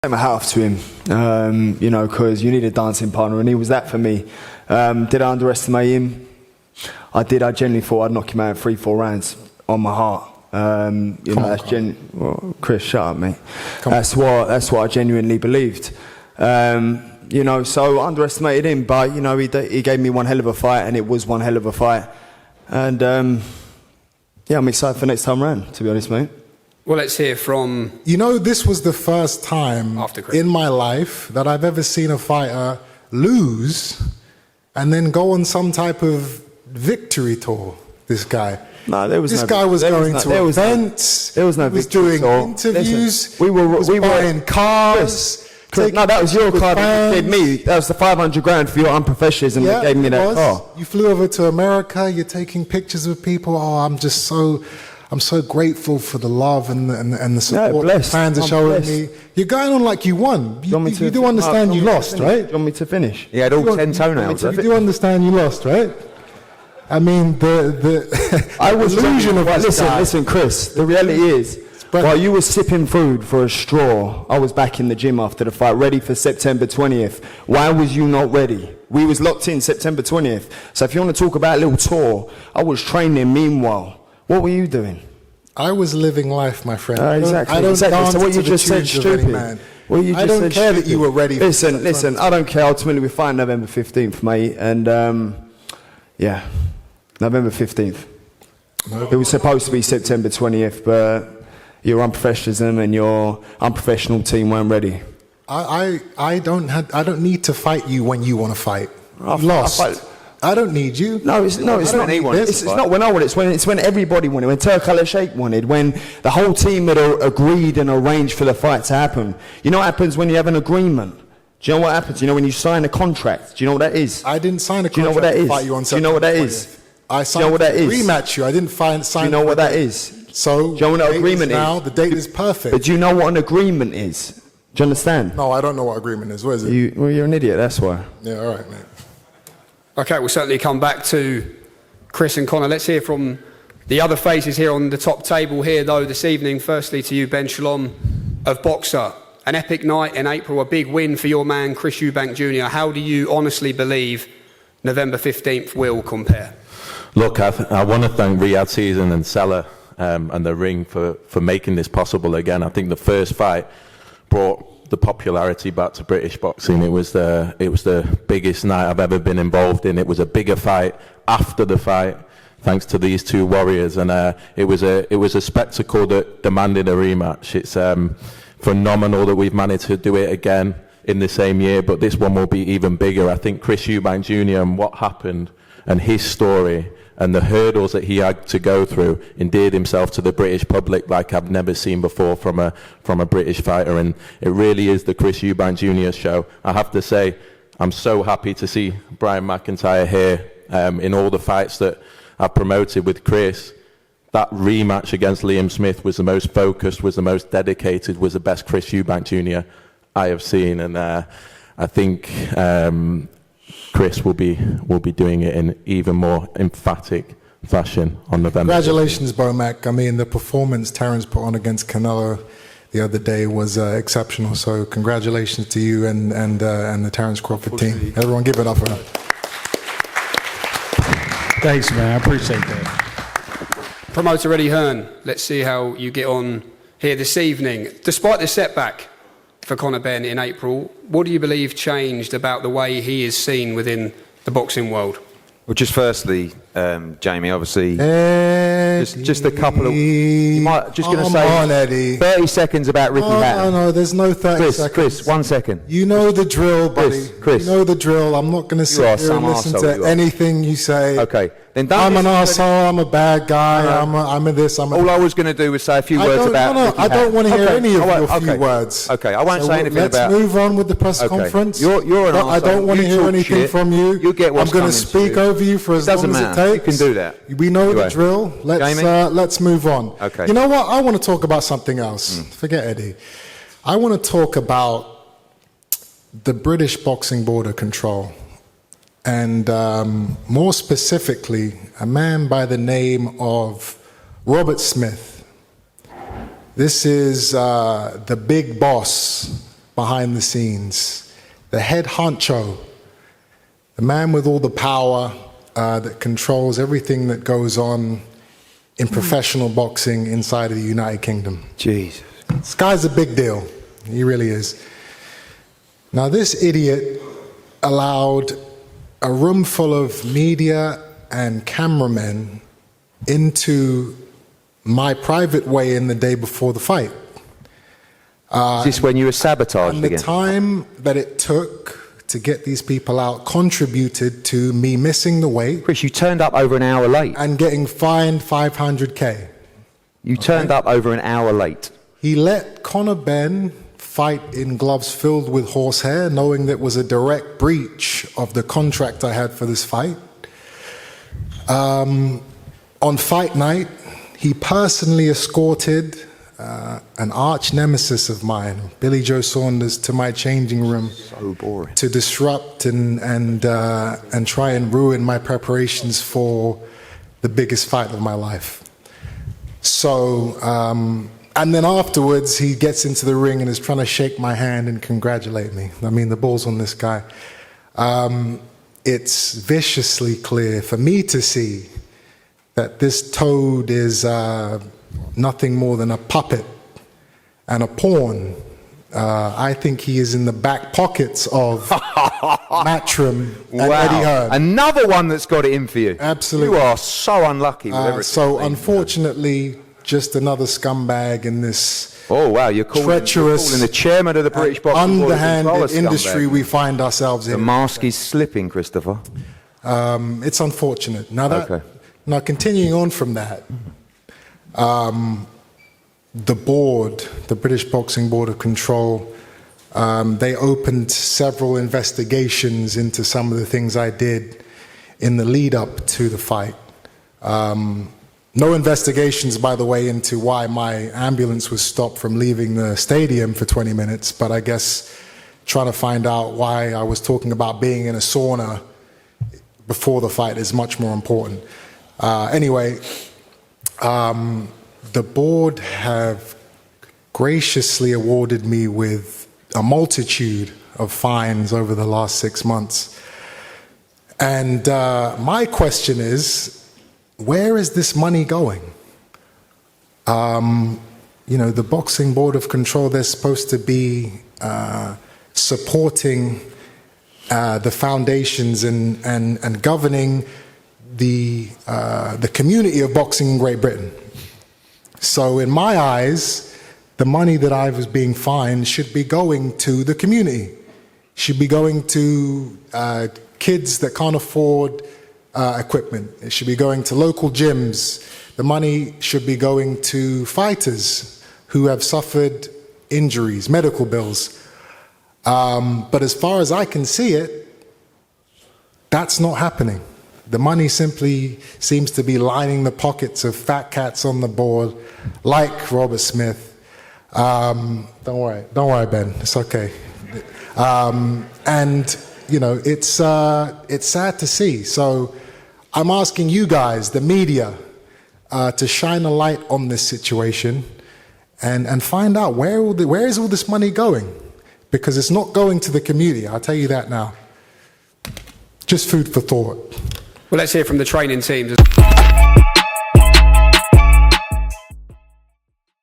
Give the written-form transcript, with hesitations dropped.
I take my hat off to him, you know, because you need a dancing partner, and he was that for me. Did I underestimate him? I did. I genuinely thought I'd knock him out in 3-4 rounds on my heart. You know, that's well, Chris, shut up, mate. That's what I genuinely believed. You know, so I underestimated him, but you know, he gave me one hell of a fight, and it was one hell of a fight. And yeah, I'm excited for next time round, to be honest, mate. Well, let's hear from... You know, this was the first time in my life that I've ever seen a fighter lose and then go on some type of victory tour, this guy. No, there was this guy was going to events, there was no victory tour. He was doing interviews, we were buying cars. No, that was your car that you gave me. That was the 500 grand for your unprofessionalism that gave me that car. You flew over to America, you're taking pictures with people. Oh, I'm so grateful for the love and the support the fans are showing me. You're going on like you won. You do understand you lost, right? Do you want me to finish? He had all 10 toenails. You do understand you lost, right? I mean, I was illusion of listen, Chris. The reality is, while you were sipping food for a straw, I was back in the gym after the fight, ready for September 20th. Why was you not ready? We was locked in September 20th. So if you want to talk about a little tour, I was training meanwhile. What were you doing? I was living life, my friend. Exactly. I don't dance so what to you just said, stupid. I don't care that you were ready. Listen. I don't care. Ultimately, we fight November 15th, mate. And yeah, November 15th. It was supposed to be September 20th, but your unprofessionalism and your unprofessional team weren't ready. I don't need to fight you when you want to fight. I've lost. I don't need you. No, it's not anyone. It's not when I wanted. It's when everybody wanted. When Turk Sheikh wanted. When the whole team had agreed and arranged for the fight to happen. You know what happens when you have an agreement? Do you know what happens? You know when you sign a contract. Do you know what that is? I didn't sign a contract. Do you know what that is? To fight you on Do you know what that is? I signed to rematch you. I didn't sign. Do you know what that is? So do you know what an agreement is? Now the date is perfect. But do you know what an agreement is? Do you understand? No, I don't know what agreement is. What is it? Well, you're an idiot. That's why. Yeah. All right, mate. Okay, we'll certainly come back to Chris and Conor. Let's hear from the other faces here on the top table here, though, this evening. Firstly, to you, Ben Shalom of Boxer. An epic night in April, a big win for your man, Chris Eubank Jr. How do you honestly believe November 15th will compare? Look, I want to thank Riyadh Season and Salah and the ring for making this possible again. I think the first fight brought the popularity back to British boxing. It was the biggest night I've ever been involved in. It was a bigger fight after the fight, thanks to these two warriors, and it was a spectacle that demanded a rematch. It's phenomenal that we've managed to do it again in the same year, but this one will be even bigger. I think Chris Eubank Jr. and what happened and his story and the hurdles that he had to go through endeared himself to the British public like I've never seen before from a British fighter, and it really is the Chris Eubank Jr. show. I have to say, I'm so happy to see Brian McIntyre here in all the fights that I've promoted with Chris. That rematch against Liam Smith was the most focused, was the most dedicated, was the best Chris Eubank Jr. I have seen, and I think Chris will be doing it in even more emphatic fashion on November. Congratulations, Bomac. I mean, the performance Terence put on against Canelo the other day was exceptional. So congratulations to you and the Terence Crawford team. Everyone, give it up for him. Thanks, man. I appreciate that. Promoter Eddie Hearn, let's see how you get on here this evening. Despite the setback for Conor Benn in April, what do you believe changed about the way he is seen within the boxing world? Well, just firstly, Jamie, obviously, just a couple of... You might just going to say 30 seconds about Ricky Hatton. No, there's no 30 seconds. Chris, 1 second. You know the drill, buddy. Chris. You know the drill. I'm not going to sit here and listen to anything you say. Okay. Then I'm an arsehole, I'm a bad guy, I'm a this, I'm a... All I was going to do was say a few words about... No, I don't want to hear any of your few words. Okay, I won't say anything about... Let's move on with the press conference. You're an arsehole. I don't want to hear anything from you. You'll get what's I'm going to speak over you for as long as it takes. You can do that. We know the drill. Let's move on. Okay. You know what? I want to talk about something else. Forget Eddie. I want to talk about the British Boxing Board of Control. And more specifically, a man by the name of Robert Smith. This is the big boss behind the scenes, the head honcho, the man with all the power that controls everything that goes on in professional boxing inside of the United Kingdom. Jesus. This guy's a big deal. He really is. Now, this idiot allowed a room full of media and cameramen into my private weigh-in the day before the fight. Is this when you were sabotaged And again? the time that it took to get these people out contributed to me missing the weight Chris, you turned up over an hour late. and getting fined 500K. You turned up over an hour late. He let Conor Benn fight in gloves filled with horsehair, knowing that it was a direct breach of the contract I had for this fight. On fight night, he personally escorted an arch nemesis of mine, Billy Joe Saunders, to my changing room. So boring. To disrupt and try and ruin my preparations for the biggest fight of my life. So, and then afterwards, he gets into the ring and is trying to shake my hand and congratulate me. I mean, the ball's on this guy. It's viciously clear for me to see that this toad is nothing more than a puppet and a pawn. I think he is in the back pockets of Matchroom and Eddie Hearn. Another one that's got it in for you. Absolutely. You are so unlucky with everything. So unfortunately, just another scumbag in this Oh, wow, you're calling the chairman of the British Boxing Board underhanded industry we find ourselves in. The mask is slipping, Christopher. It's unfortunate. Now, continuing on from that, the board, the British Boxing Board of Control, they opened several investigations into some of the things I did in the lead up to the fight. No investigations, by the way, into why my ambulance was stopped from leaving the stadium for 20 minutes, but I guess trying to find out why I was talking about being in a sauna before the fight is much more important. Anyway, the board have graciously awarded me with a multitude of fines over the last 6 months. And my question is, where is this money going? You know, the Boxing Board of Control, they're supposed to be supporting the foundations and governing the community of boxing in Great Britain. So in my eyes, the money that I was being fined should be going to the community, should be going to kids that can't afford equipment. It should be going to local gyms. The money should be going to fighters who have suffered injuries, medical bills. But as far as I can see it, that's not happening. The money simply seems to be lining the pockets of fat cats on the board, like Robert Smith. Don't worry, Ben. It's okay. And you know, it's sad to see. So I'm asking you guys, the media, to shine a light on this situation and find out where is all this money going? Because it's not going to the community. I'll tell you that now. Just food for thought. Well, let's hear from the training teams.